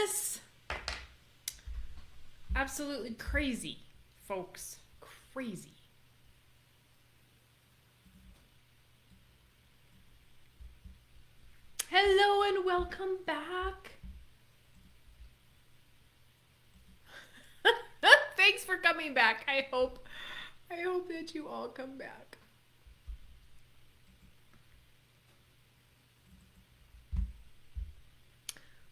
Yes! Absolutely crazy, folks. Crazy. Hello and welcome back. Thanks for coming back. I hope that you all come back.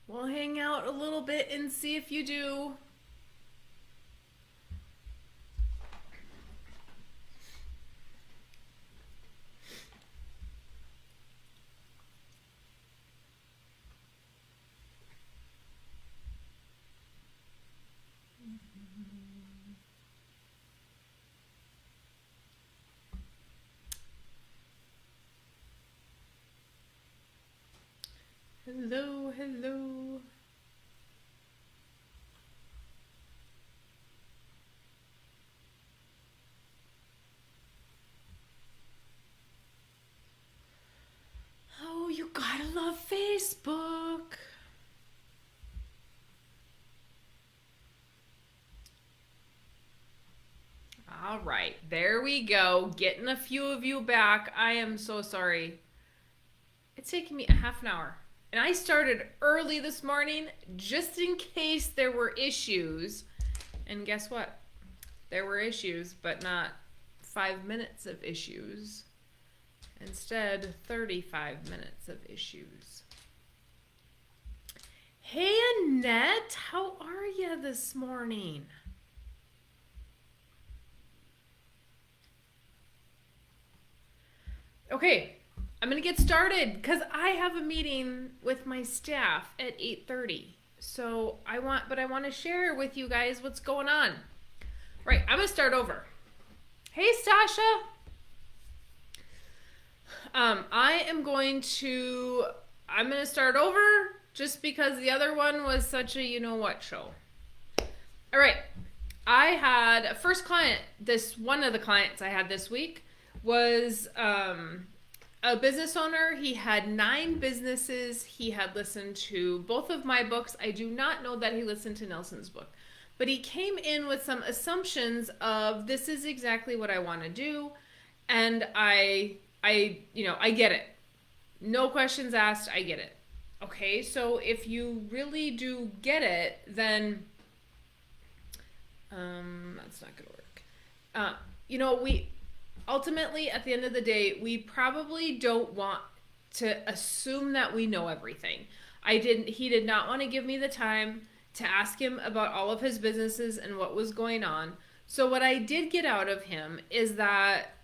We'll hang out a little bit and see if you do. Hello, hello. Oh, you gotta love Facebook. All right, there we go. Getting a few of you back. I am so sorry. It's taking me a half an hour. And I started early this morning just in case there were issues. And guess what? There were issues, but not 5 minutes of issues. Instead, 35 minutes of issues. Hey, Annette, how are you this morning? Okay, I'm going to get started because I have a meeting with my staff at 8:30. So I want to share with you guys what's going on. Right, I'm going to start over. Hey, Stasha. I'm going to start over just because the other one was such a you-know-what show. All right, I had a first client. One of the clients I had this week was a business owner. He had 9 businesses. He had listened to both of my books. I do not know that he listened to Nelson's book, but he came in with some assumptions of this is exactly what I want to do, and I get it. No questions asked. I get it. Okay, so if you really do get it, then that's not gonna work. We ultimately, at the end of the day, we probably don't want to assume that we know everything. He did not want to give me the time to ask him about all of his businesses and what was going on. So what I did get out of him is that,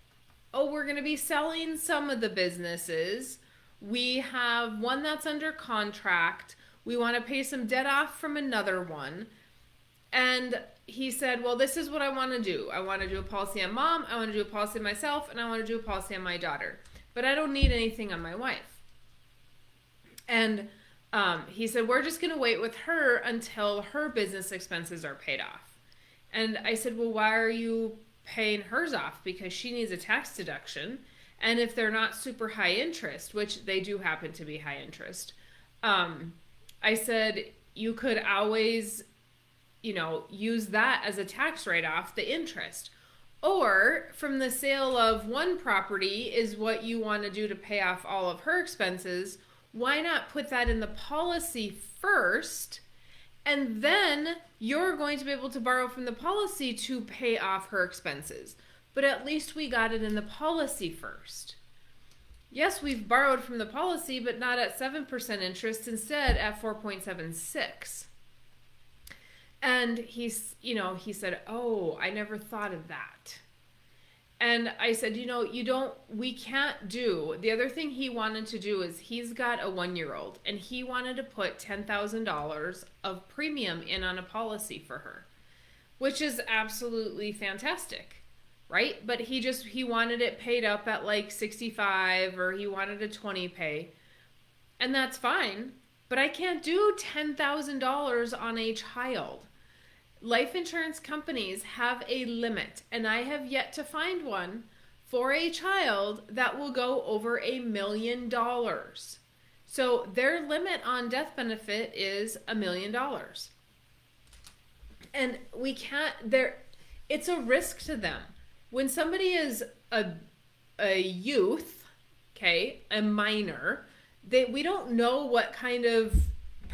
we're going to be selling some of the businesses. We have one that's under contract. We want to pay some debt off from another one. And he said, well, this is what I want to do. I want to do a policy on mom, I want to do a policy on myself, and I want to do a policy on my daughter. But I don't need anything on my wife. And he said, we're just going to wait with her until her business expenses are paid off. And I said, well, why are you paying hers off? Because she needs a tax deduction. And if they're not super high interest, which they do happen to be high interest, I said, you could always use that as a tax write-off, the interest. Or from the sale of one property is what you want to do to pay off all of her expenses. Why not put that in the policy first, and then you're going to be able to borrow from the policy to pay off her expenses. But at least we got it in the policy first. Yes, we've borrowed from the policy, but not at 7% interest, instead at 4.76. And he said, oh, I never thought of that. And I said, we can't do, the other thing he wanted to do is he's got a 1-year-old and he wanted to put $10,000 of premium in on a policy for her, which is absolutely fantastic, right? But he wanted it paid up at like 65, or he wanted a 20 pay. And that's fine, but I can't do $10,000 on a child. Life insurance companies have a limit, and I have yet to find one for a child that will go over $1 million. So their limit on death benefit is $1 million. And we can't, it's a risk to them. When somebody is a youth, okay, a minor, we don't know what kind of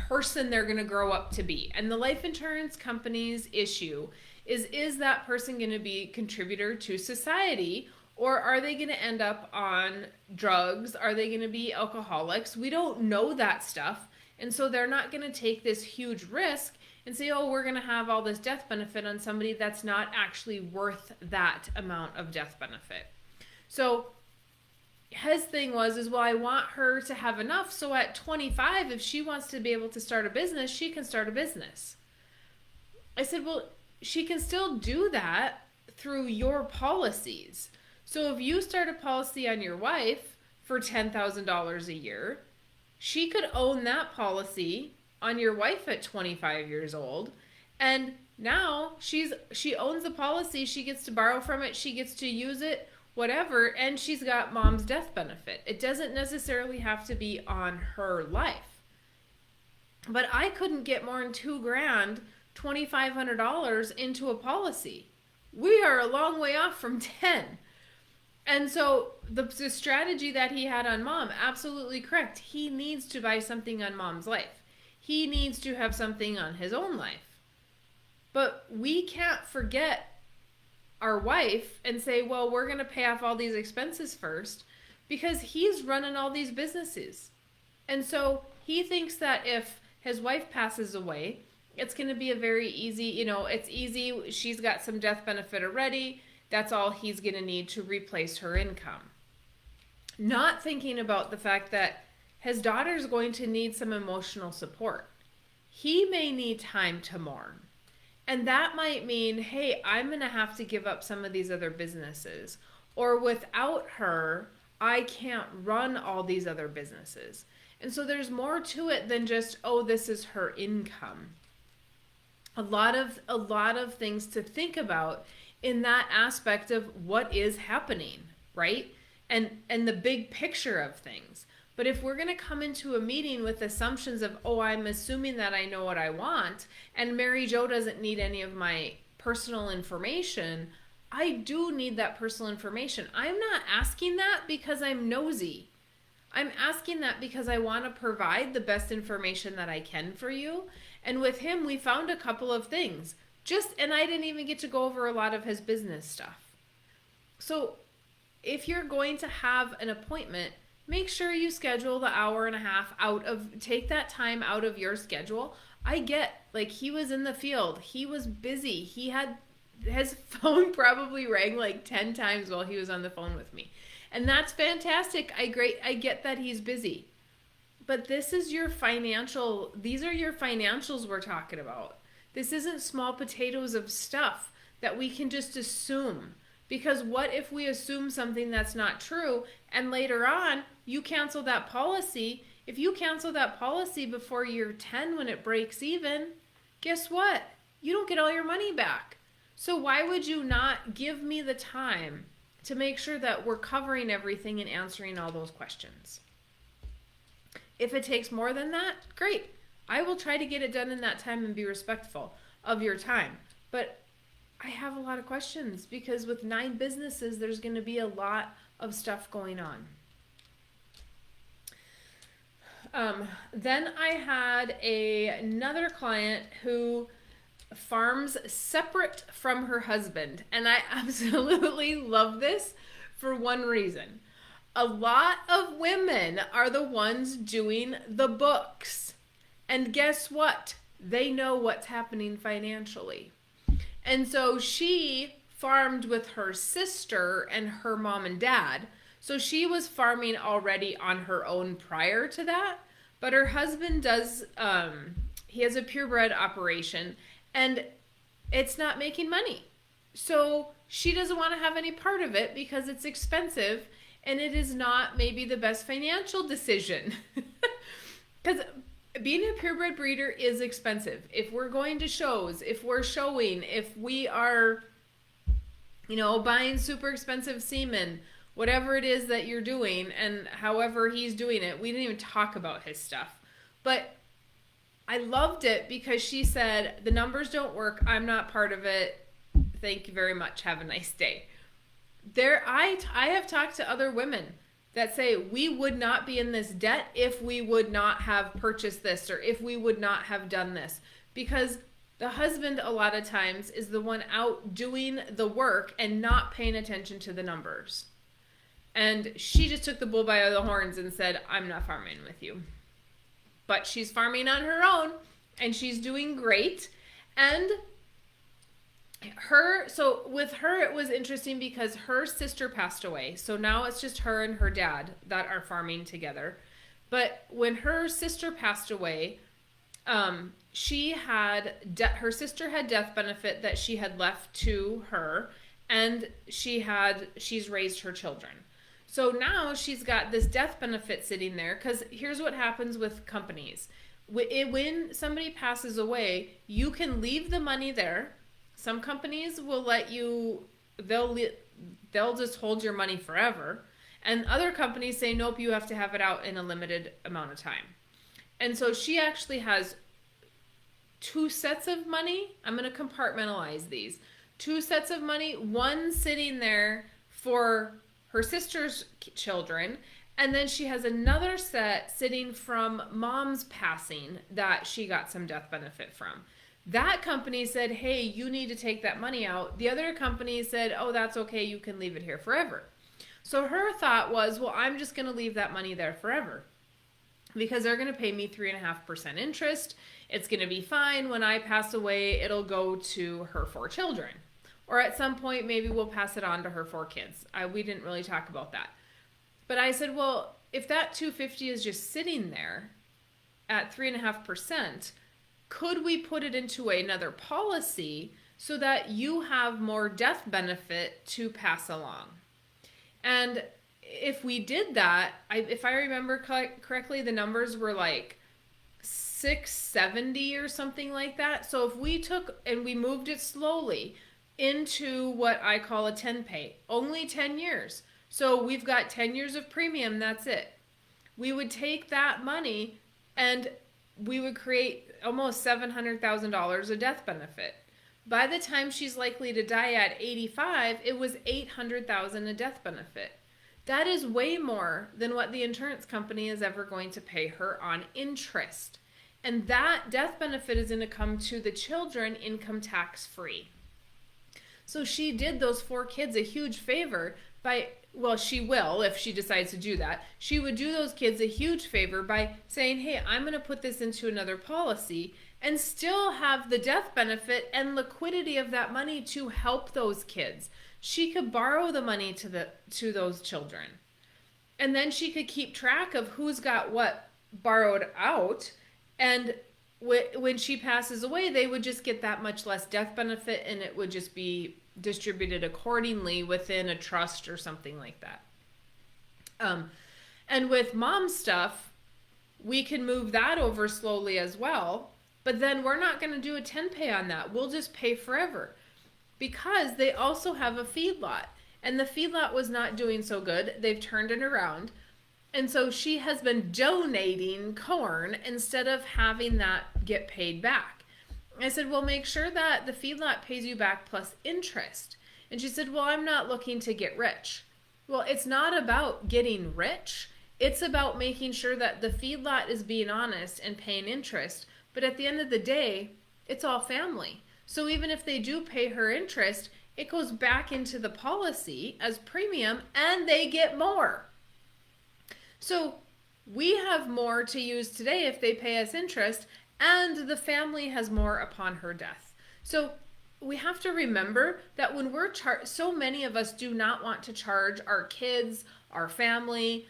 person they're going to grow up to be. And the life insurance company's issue is that person going to be a contributor to society, or are they going to end up on drugs? Are they going to be alcoholics? We don't know that stuff. And so they're not going to take this huge risk and say, oh, we're going to have all this death benefit on somebody that's not actually worth that amount of death benefit. So his thing is, well, I want her to have enough. So at 25, if she wants to be able to start a business, she can start a business. I said, well, she can still do that through your policies. So if you start a policy on your wife for $10,000 a year, she could own that policy on your wife at 25 years old. And now she owns the policy. She gets to borrow from it. She gets to use it, whatever. And she's got mom's death benefit. It doesn't necessarily have to be on her life. But I couldn't get more than $2,000, $2,500 into a policy. We are a long way off from 10. And so the strategy that he had on mom, absolutely correct. He needs to buy something on mom's life. He needs to have something on his own life. But we can't forget our wife and say, well, we're going to pay off all these expenses first, because he's running all these businesses. And so he thinks that if his wife passes away, it's going to be a very easy, it's easy. She's got some death benefit already. That's all he's going to need to replace her income. Not thinking about the fact that his daughter's going to need some emotional support. He may need time to mourn. And that might mean, hey, I'm going to have to give up some of these other businesses. Or without her, I can't run all these other businesses. And so there's more to it than just, oh, this is her income. A lot of things to think about in that aspect of what is happening, right? And the big picture of things. But if we're going to come into a meeting with assumptions of, oh, I'm assuming that I know what I want, and Mary Jo doesn't need any of my personal information, I do need that personal information. I'm not asking that because I'm nosy. I'm asking that because I want to provide the best information that I can for you. And with him, we found a couple of things. And I didn't even get to go over a lot of his business stuff. So if you're going to have an appointment, make sure you schedule the hour and a half take that time out of your schedule. I get, he was in the field. He was busy. His phone probably rang 10 times while he was on the phone with me. And that's fantastic. I get that he's busy. But these are your financials we're talking about. This isn't small potatoes of stuff that we can just assume. Because what if we assume something that's not true, and later on you cancel that policy? If you cancel that policy before year 10 when it breaks even, guess what? You don't get all your money back. So why would you not give me the time to make sure that we're covering everything and answering all those questions? If it takes more than that, great. I will try to get it done in that time and be respectful of your time. But I have a lot of questions because with 9 businesses, there's going to be a lot of stuff going on. Then I had another client who farms separate from her husband. And I absolutely love this for one reason. A lot of women are the ones doing the books. And guess what? They know what's happening financially. And so she farmed with her sister and her mom and dad. So she was farming already on her own prior to that. But her husband does, he has a purebred operation and it's not making money. So she doesn't want to have any part of it because it's expensive and it is not maybe the best financial decision. Because being a purebred breeder is expensive. If we're going to shows, if we're showing, if we are, buying super expensive semen, whatever it is that you're doing, and however he's doing it. We didn't even talk about his stuff. But I loved it because she said, the numbers don't work. I'm not part of it. Thank you very much. Have a nice day. I have talked to other women that say we would not be in this debt if we would not have purchased this or if we would not have done this, because the husband a lot of times is the one out doing the work and not paying attention to the numbers. And she just took the bull by the horns and said, I'm not farming with you. But she's farming on her own and she's doing great. And with her, it was interesting because her sister passed away. So now it's just her and her dad that are farming together. But when her sister passed away, her sister had death benefit that she had left to her, and she's raised her children. So now she's got this death benefit sitting there, because here's what happens with companies. When somebody passes away, you can leave the money there. Some companies will let you, they'll just hold your money forever. And other companies say, nope, you have to have it out in a limited amount of time. And so she actually has 2 sets of money. I'm going to compartmentalize these. 2 sets of money, one sitting there for her sister's children, and then she has another set sitting from mom's passing that she got some death benefit from. That company said, hey, you need to take that money out. The other company said, oh, that's okay, you can leave it here forever. So her thought was, well, I'm just going to leave that money there forever because they're going to pay me 3.5% interest. It's going to be fine. When I pass away, it'll go to her 4 children. Or at some point, maybe we'll pass it on to her 4 kids. We didn't really talk about that. But I said, well, if that $250 is just sitting there at 3.5%, could we put it into another policy so that you have more death benefit to pass along? And if we did that, if I remember correctly, the numbers were like $670 or something like that. So if we took and we moved it slowly into what I call a 10 pay, only 10 years. So we've got 10 years of premium, that's it. We would take that money and we would create almost $700,000 of death benefit. By the time she's likely to die at 85, it was $800,000 of death benefit. That is way more than what the insurance company is ever going to pay her on interest. And that death benefit is going to come to the children income tax free. So she did those 4 kids a huge favor she will if she decides to do that. She would do those kids a huge favor by saying, hey, I'm going to put this into another policy and still have the death benefit and liquidity of that money to help those kids. She could borrow the money to those children. And then she could keep track of who's got what borrowed out. And when she passes away, they would just get that much less death benefit, and it would just be distributed accordingly within a trust or something like that. And with mom's stuff, we can move that over slowly as well, but then we're not going to do a 10 pay on that. We'll just pay forever because they also have a feedlot, and the feedlot was not doing so good. They've turned it around. And so she has been donating corn instead of having that get paid back. I said, well, make sure that the feedlot pays you back plus interest. And she said, well, I'm not looking to get rich. Well, it's not about getting rich. It's about making sure that the feedlot is being honest and paying interest. But at the end of the day, it's all family. So even if they do pay her interest, it goes back into the policy as premium and they get more. So we have more to use today if they pay us interest, and the family has more upon her death. So we have to remember that when we're so many of us do not want to charge our kids, our family,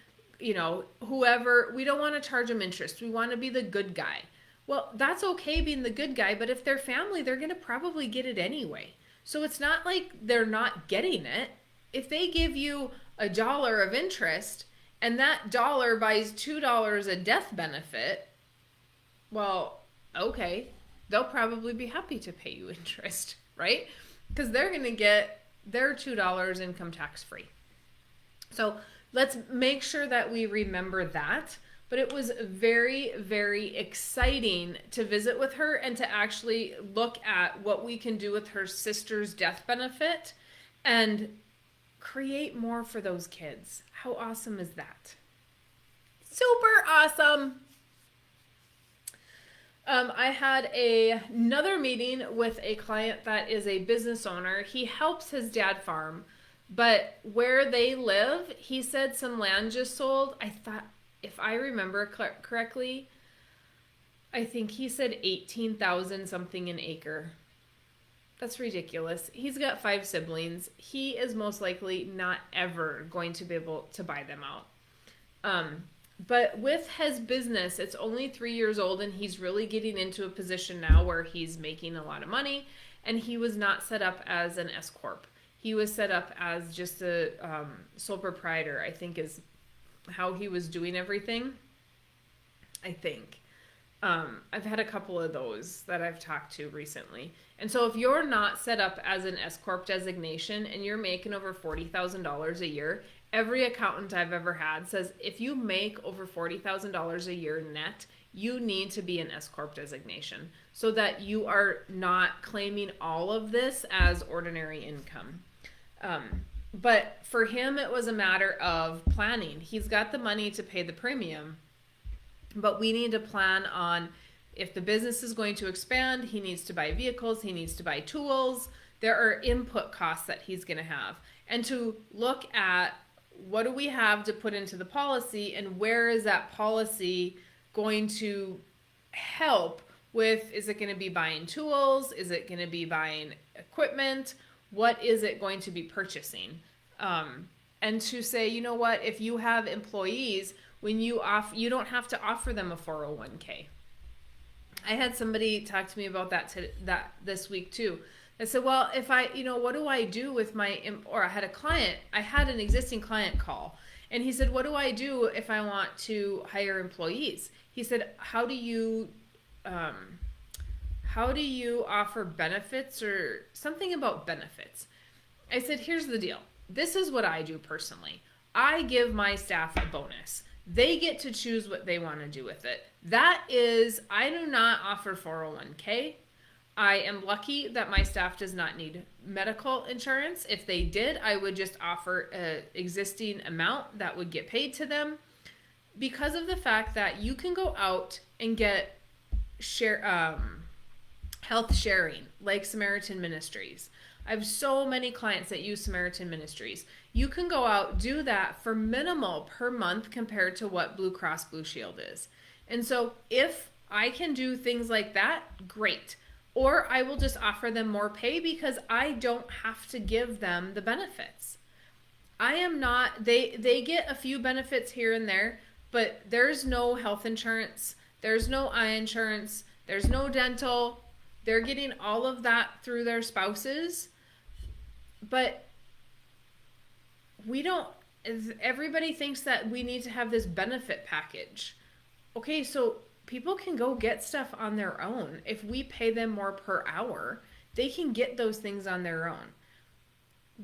whoever, we don't want to charge them interest. We want to be the good guy. Well, that's okay being the good guy, but if they're family, they're going to probably get it anyway. So it's not like they're not getting it. If they give you $1 of interest, and that dollar buys $2 a death benefit, well, okay, they'll probably be happy to pay you interest, right? Because they're going to get their $2 income tax free. So let's make sure that we remember that. But it was very, very exciting to visit with her and to actually look at what we can do with her sister's death benefit and create more for those kids. How awesome is that? Super awesome. I had another meeting with a client that is a business owner. He helps his dad farm, but where they live, he said some land just sold. I thought, if I remember correctly, I think he said 18,000 something an acre. That's ridiculous. He's got 5 siblings. He is most likely not ever going to be able to buy them out. But with his business, it's only 3 years old, and he's really getting into a position now where he's making a lot of money, and he was not set up as an S Corp. He was set up as just a sole proprietor, I think is how he was doing everything, I think. I've had a couple of those that I've talked to recently. And so if you're not set up as an S Corp designation and you're making over $40,000 a year, every accountant I've ever had says if you make over $40,000 a year net, you need to be an S Corp designation so that you are not claiming all of this as ordinary income. But for him, it was a matter of planning. He's got the money to pay the premium, but we need to plan on if the business is going to expand, he needs to buy vehicles, he needs to buy tools. There are input costs that he's going to have. And to look at what do we have to put into the policy and where is that policy going to help with, is it going to be buying tools? Is it going to be buying equipment? What is it going to be purchasing? And to say, you know what, if you have employees, when you don't have to offer them a 401k. I had somebody talk to me about that this week too. I said, well, if I, what do I do with or I had an existing client call, and he said, what do I do if I want to hire employees? He said, how do you offer benefits or something about benefits? I said, here's the deal. This is what I do personally. I give my staff a bonus. They get to choose what they want to do with it. That is, I do not offer 401k. I am lucky that my staff does not need medical insurance. If they did, I would just offer an existing amount that would get paid to them because of the fact that you can go out and get health sharing like Samaritan Ministries. I have so many clients that use Samaritan Ministries. You can go out, do that for minimal per month compared to what Blue Cross Blue Shield is. And so if I can do things like that, great. Or I will just offer them more pay because I don't have to give them the benefits. They get a few benefits here and there, but there's no health insurance, there's no eye insurance, there's no dental. They're getting all of that through their spouses. But everybody thinks that we need to have this benefit package. Okay, so people can go get stuff on their own. If we pay them more per hour, they can get those things on their own.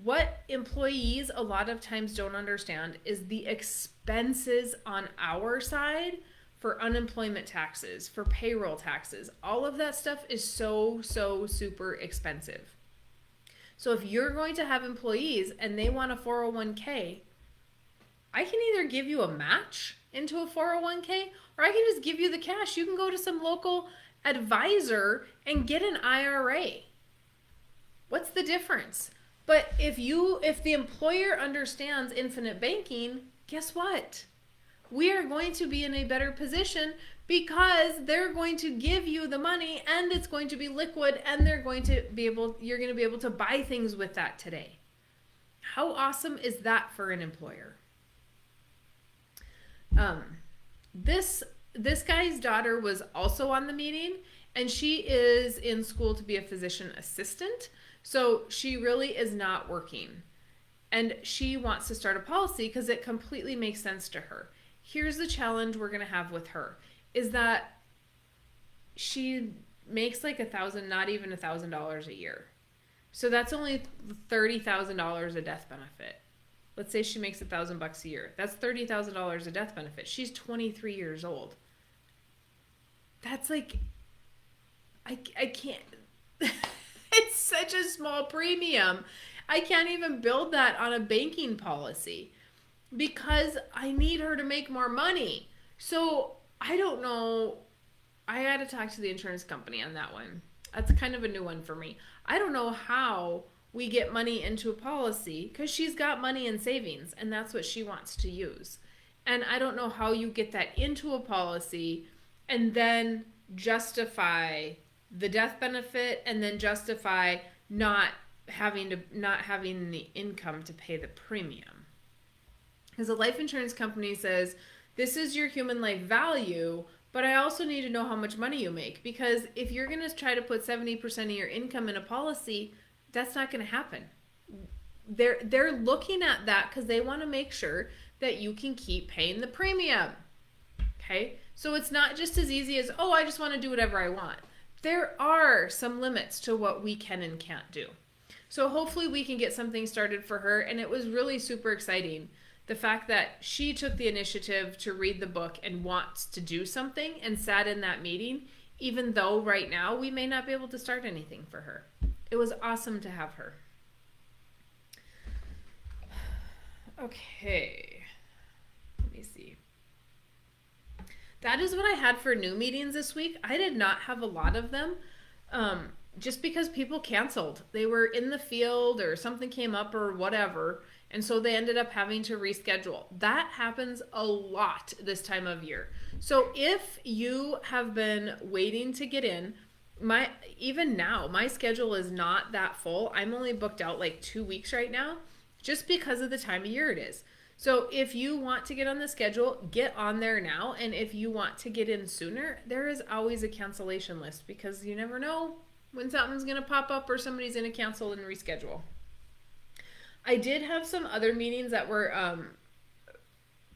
What employees a lot of times don't understand is the expenses on our side for unemployment taxes, for payroll taxes. All of that stuff is so super expensive. So if you're going to have employees and they want a 401k, I can either give you a match into a 401k or I can just give you the cash. You can go to some local advisor and get an IRA. What's the difference? But if the employer understands infinite banking, guess what? We are going to be in a better position because they're going to give you the money and it's going to be liquid and you're going to be able to buy things with that today. How awesome is that for an employer? This guy's daughter was also on the meeting, and she is in school to be a physician assistant. So she really is not working, and she wants to start a policy because it completely makes sense to her. Here's the challenge we're going to have with her is that she makes like not even $1,000 a year. So that's only $30,000 a death benefit. Let's say she makes $1,000 a year. That's $30,000 a death benefit. She's 23 years old. That's like, I can't, it's such a small premium. I can't even build that on a banking policy because I need her to make more money. So I don't know. I had to talk to the insurance company on that one. That's kind of a new one for me. I don't know how we get money into a policy because she's got money in savings and that's what she wants to use. And I don't know how you get that into a policy and then justify the death benefit and then justify not having the income to pay the premium. Because the life insurance company says, this is your human life value, but I also need to know how much money you make. Because if you're going to try to put 70% of your income in a policy, that's not going to happen. They're looking at that because they want to make sure that you can keep paying the premium. Okay? So it's not just as easy as, oh, I just want to do whatever I want. There are some limits to what we can and can't do. So hopefully we can get something started for her. And it was really super exciting. The fact that she took the initiative to read the book and wants to do something and sat in that meeting, even though right now we may not be able to start anything for her. It was awesome to have her. Okay. Let me see. That is what I had for new meetings this week. I did not have a lot of them. Just because people canceled. They were in the field or something came up or whatever. And so they ended up having to reschedule. That happens a lot this time of year. So if you have been waiting to get in, even now, my schedule is not that full. I'm only booked out like 2 weeks right now, just because of the time of year it is. So if you want to get on the schedule, get on there now. And if you want to get in sooner, there is always a cancellation list because you never know when something's going to pop up or somebody's going to cancel and reschedule. I did have some other meetings that were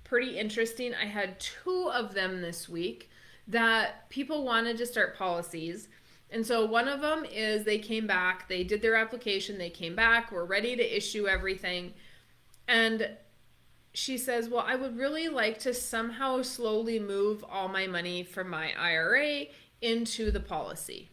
pretty interesting. I had 2 of them this week that people wanted to start policies. And so one of them is they came back, they did their application, they came back, we're ready to issue everything. And she says, well, I would really like to somehow slowly move all my money from my IRA into the policy.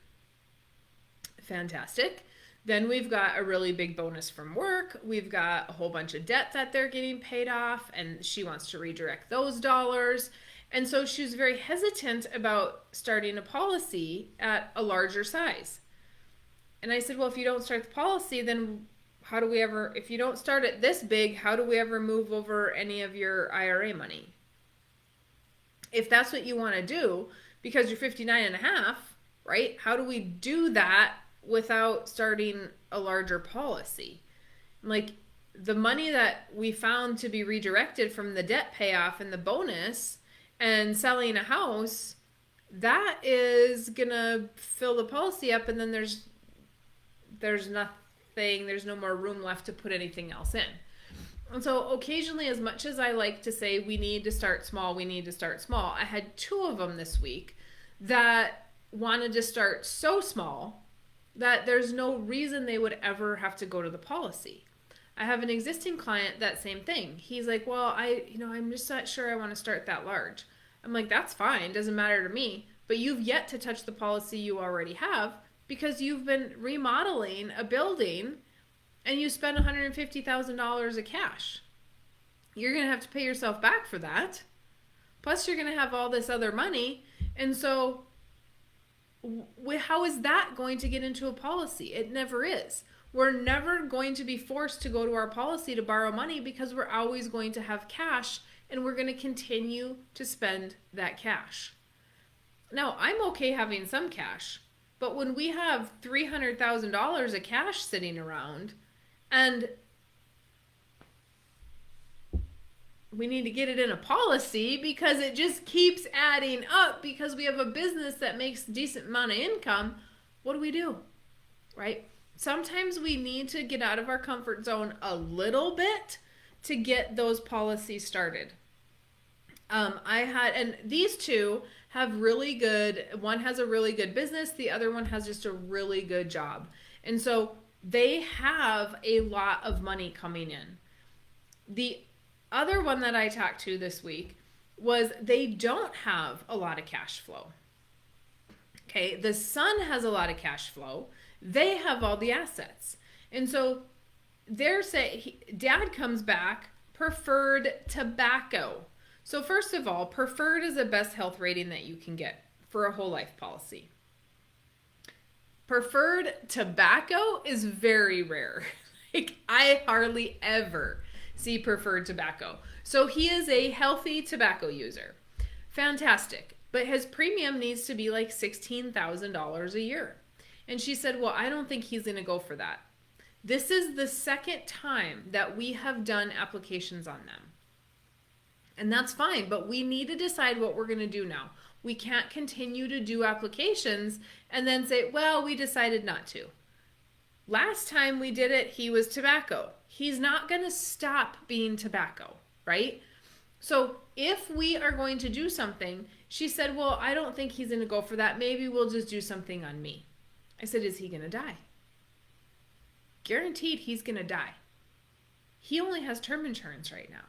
Fantastic. Then we've got a really big bonus from work. We've got a whole bunch of debt that they're getting paid off, and she wants to redirect those dollars. And so she was very hesitant about starting a policy at a larger size. And I said, well, if you don't start the policy, then if you don't start it this big, how do we ever move over any of your IRA money? If that's what you want to do, because you're 59 and a half, right? How do we do that without starting a larger policy? Like the money that we found to be redirected from the debt payoff and the bonus and selling a house, that is gonna fill the policy up, and then there's nothing, there's no more room left to put anything else in. And so occasionally, as much as I like to say we need to start small, I had 2 of them this week that wanted to start so small that there's no reason they would ever have to go to the policy. I have an existing client, that same thing. He's like, well, I'm just not sure I want to start that large. I'm like, that's fine, doesn't matter to me, but you've yet to touch the policy you already have because you've been remodeling a building and you spent $150,000 of cash. You're going to have to pay yourself back for that. Plus you're going to have all this other money. And so how is that going to get into a policy? It never is. We're never going to be forced to go to our policy to borrow money because we're always going to have cash and we're going to continue to spend that cash. Now, I'm okay having some cash, but when we have $300,000 of cash sitting around and we need to get it in a policy because it just keeps adding up because we have a business that makes a decent amount of income, what do? Right? Sometimes we need to get out of our comfort zone a little bit to get those policies started. And these 2 have really good, one has a really good business, the other one has just a really good job. And so they have a lot of money coming in. The other one that I talked to this week was they don't have a lot of cash flow. Okay, the son has a lot of cash flow. They have all the assets. And so they're saying, dad comes back, preferred tobacco. So first of all, preferred is the best health rating that you can get for a whole life policy. Preferred tobacco is very rare. Like, I hardly ever see preferred tobacco. So he is a healthy tobacco user. Fantastic. But his premium needs to be like $16,000 a year. And she said, well, I don't think he's going to go for that. This is the second time that we have done applications on them. And that's fine, but we need to decide what we're going to do now. We can't continue to do applications and then say, well, we decided not to. Last time we did it, he was tobacco. He's not going to stop being tobacco, right? So if we are going to do something, she said, well, I don't think he's going to go for that. Maybe we'll just do something on me. I said, is he going to die? Guaranteed he's going to die. He only has term insurance right now.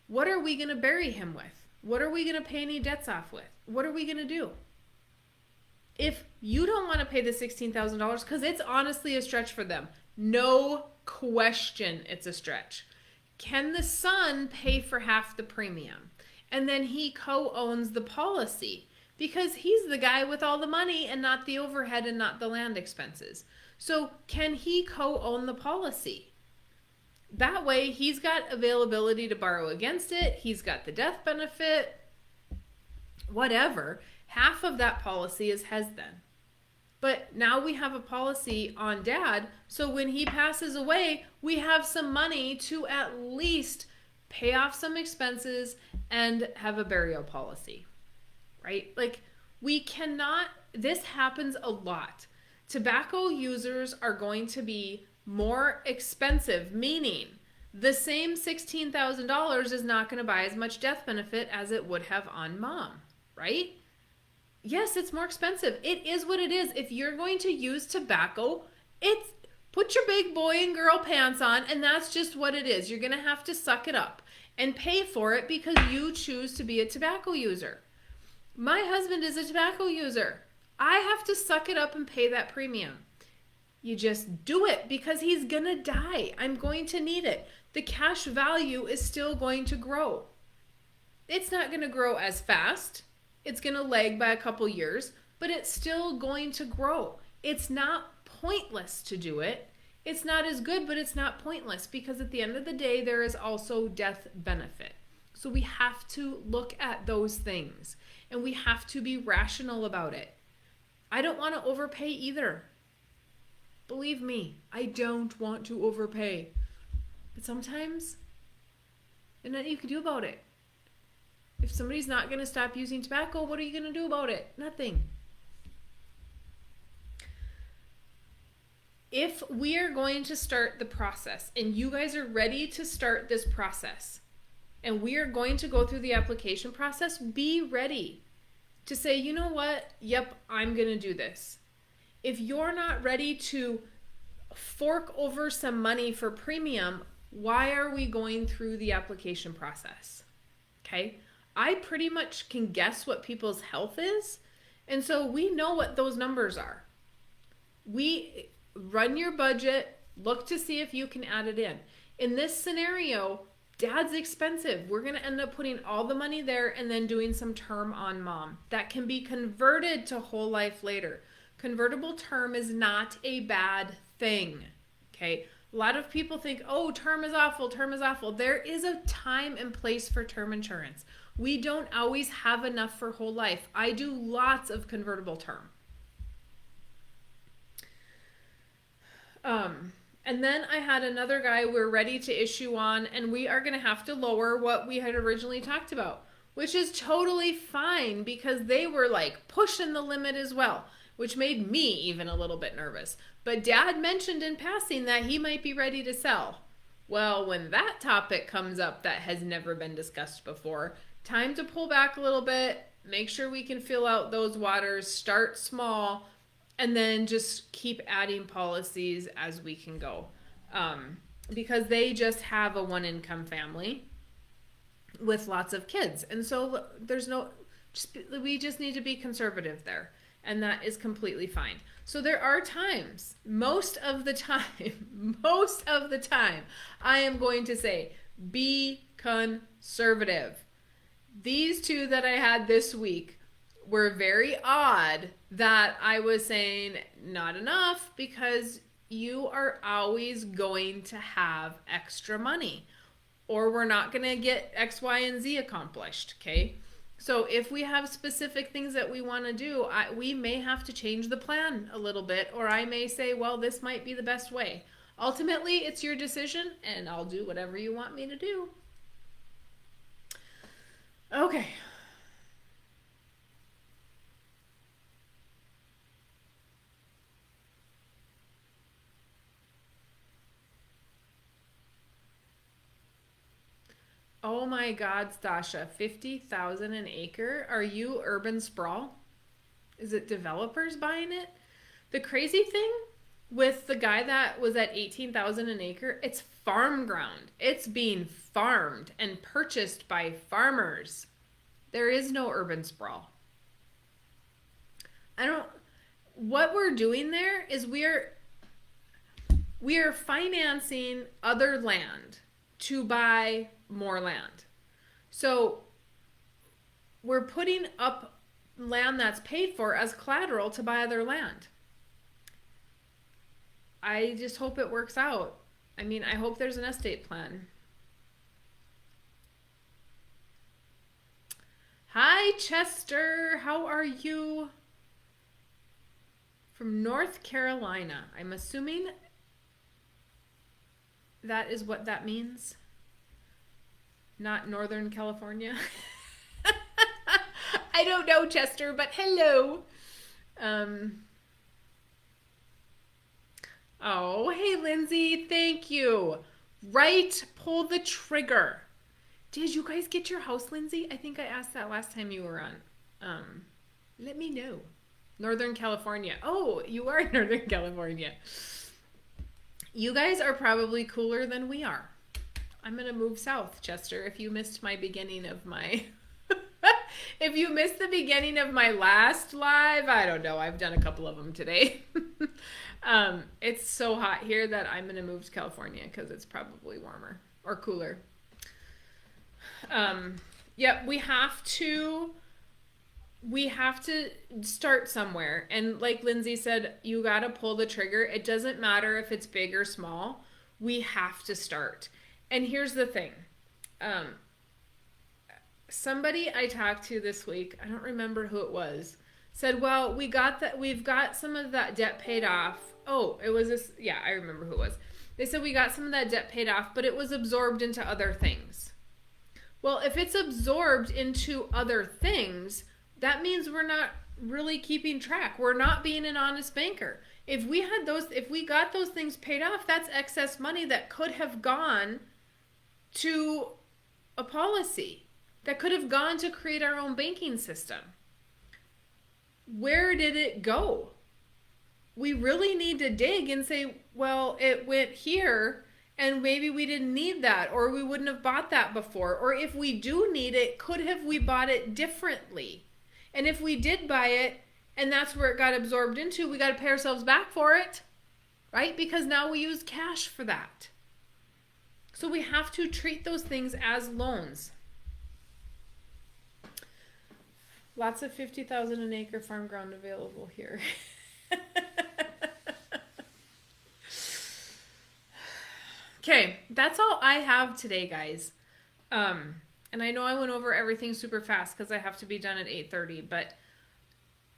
What are we going to bury him with? What are we going to pay any debts off with? What are we going to do? If you don't want to pay the $16,000, because it's honestly a stretch for them, no question it's a stretch. Can the son pay for half the premium? And then he co-owns the policy because he's the guy with all the money and not the overhead and not the land expenses. So can he co-own the policy? That way he's got availability to borrow against it. He's got the death benefit, whatever. Half of that policy is his then. But now we have a policy on dad, so when he passes away, we have some money to at least pay off some expenses and have a burial policy, right? Like, we cannot, this happens a lot. Tobacco users are going to be more expensive, meaning the same $16,000 is not going to buy as much death benefit as it would have on mom, right? Yes, it's more expensive. It is what it is. If you're going to use tobacco, it's put your big boy and girl pants on, and that's just what it is. You're going to have to suck it up and pay for it because you choose to be a tobacco user. My husband is a tobacco user. I have to suck it up and pay that premium. You just do it because he's going to die. I'm going to need it. The cash value is still going to grow. It's not going to grow as fast. It's going to lag by a couple years, but it's still going to grow. It's not pointless to do it. It's not as good, but it's not pointless because at the end of the day, there is also death benefit. So we have to look at those things and we have to be rational about it. I don't want to overpay either. Believe me, I don't want to overpay. But sometimes, there's nothing you can do about it. If somebody's not going to stop using tobacco, what are you going to do about it? Nothing. If we are going to start the process and you guys are ready to start this process and we are going to go through the application process, be ready to say, you know what? Yep, I'm going to do this. If you're not ready to fork over some money for premium, why are we going through the application process? Okay? I pretty much can guess what people's health is, and so we know what those numbers are. We run your budget, look to see if you can add it in. In this scenario, dad's expensive. We're going to end up putting all the money there and then doing some term on mom. That can be converted to whole life later. Convertible term is not a bad thing, okay? A lot of people think, oh, term is awful, term is awful. There is a time and place for term insurance. We don't always have enough for whole life. I do lots of convertible term. And then I had another guy we're ready to issue on, and we are going to have to lower what we had originally talked about, which is totally fine because they were like pushing the limit as well, which made me even a little bit nervous. But dad mentioned in passing that he might be ready to sell. Well, when that topic comes up that has never been discussed before, time to pull back a little bit, make sure we can fill out those waters, start small, and then just keep adding policies as we can go. because they just have a one income family with lots of kids. And so we just need to be conservative there. And that is completely fine. So there are times, most of the time, I am going to say, be conservative. These two that I had this week were very odd that I was saying not enough, because you are always going to have extra money, or we're not going to get X, Y, and Z accomplished, okay? So if we have specific things that we want to do, we may have to change the plan a little bit, or I may say, well, this might be the best way. Ultimately, it's your decision, and I'll do whatever you want me to do. Okay. Oh my God, Stasha, 50,000 an acre? Are you urban sprawl? Is it developers buying it? The crazy thing with the guy that was at 18,000 an acre, it's farm ground. It's being farmed and purchased by farmers. There is no urban sprawl. What we're doing there is we are financing other land to buy more land. So we're putting up land that's paid for as collateral to buy other land. I just hope it works out. I mean, I hope there's an estate plan. Hi, Chester. How are you? From North Carolina. I'm assuming that is what that means. Not Northern California. I don't know, Chester, but hello. Oh, hey, Lindsay. Thank you. Right, pull the trigger. Did you guys get your house, Lindsay? I think I asked that last time you were on. Let me know. Northern California. Oh, you are in Northern California. You guys are probably cooler than we are. I'm going to move south, Chester, if you missed my beginning of my... If you missed the beginning of my last live, I don't know. I've done a couple of them today. It's so hot here that I'm going to move to California because it's probably warmer or cooler. Yep, we have to start somewhere. And like Lindsay said, you got to pull the trigger. It doesn't matter if it's big or small. We have to start. And here's the thing. Somebody I talked to this week, I don't remember who it was, said, well, we've got some of that debt paid off. Oh, it was this, yeah, I remember who it was. They said we got some of that debt paid off, but it was absorbed into other things. Well, if it's absorbed into other things, that means we're not really keeping track. We're not being an honest banker. If we got those things paid off, that's excess money that could have gone to a policy, that could have gone to create our own banking system. Where did it go? We really need to dig and say, well, it went here and maybe we didn't need that, or we wouldn't have bought that before. Or if we do need it, could have we bought it differently? And if we did buy it and that's where it got absorbed into, we got to pay ourselves back for it, right? Because now we use cash for that. So we have to treat those things as loans. Lots of 50,000 an acre farm ground available here. Okay, that's all I have today, guys. And I know I went over everything super fast because I have to be done at 8:30, but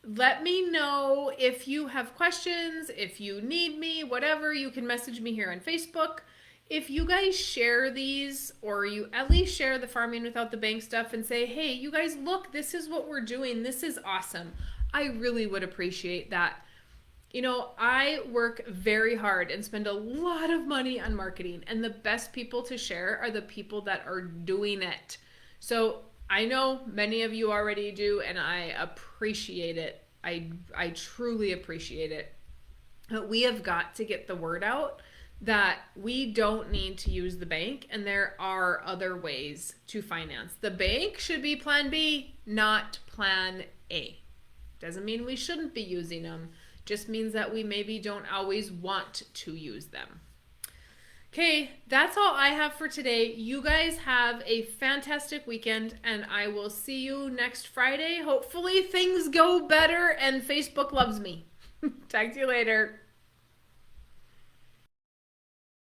let me know if you have questions, if you need me, whatever. You can message me here on Facebook. If you guys share these, or you at least share the Farming Without the Bank stuff and say, hey, you guys, look, this is what we're doing. This is awesome. I really would appreciate that. You know, I work very hard and spend a lot of money on marketing, and the best people to share are the people that are doing it. So I know many of you already do, and I appreciate it. I truly appreciate it. But we have got to get the word out that we don't need to use the bank and there are other ways to finance. The bank should be plan B, not plan A. Doesn't mean we shouldn't be using them, just means that we maybe don't always want to use them. Okay, that's all I have for today. You guys have a fantastic weekend, and I will see you next Friday. Hopefully things go better and Facebook loves me. Talk to you later.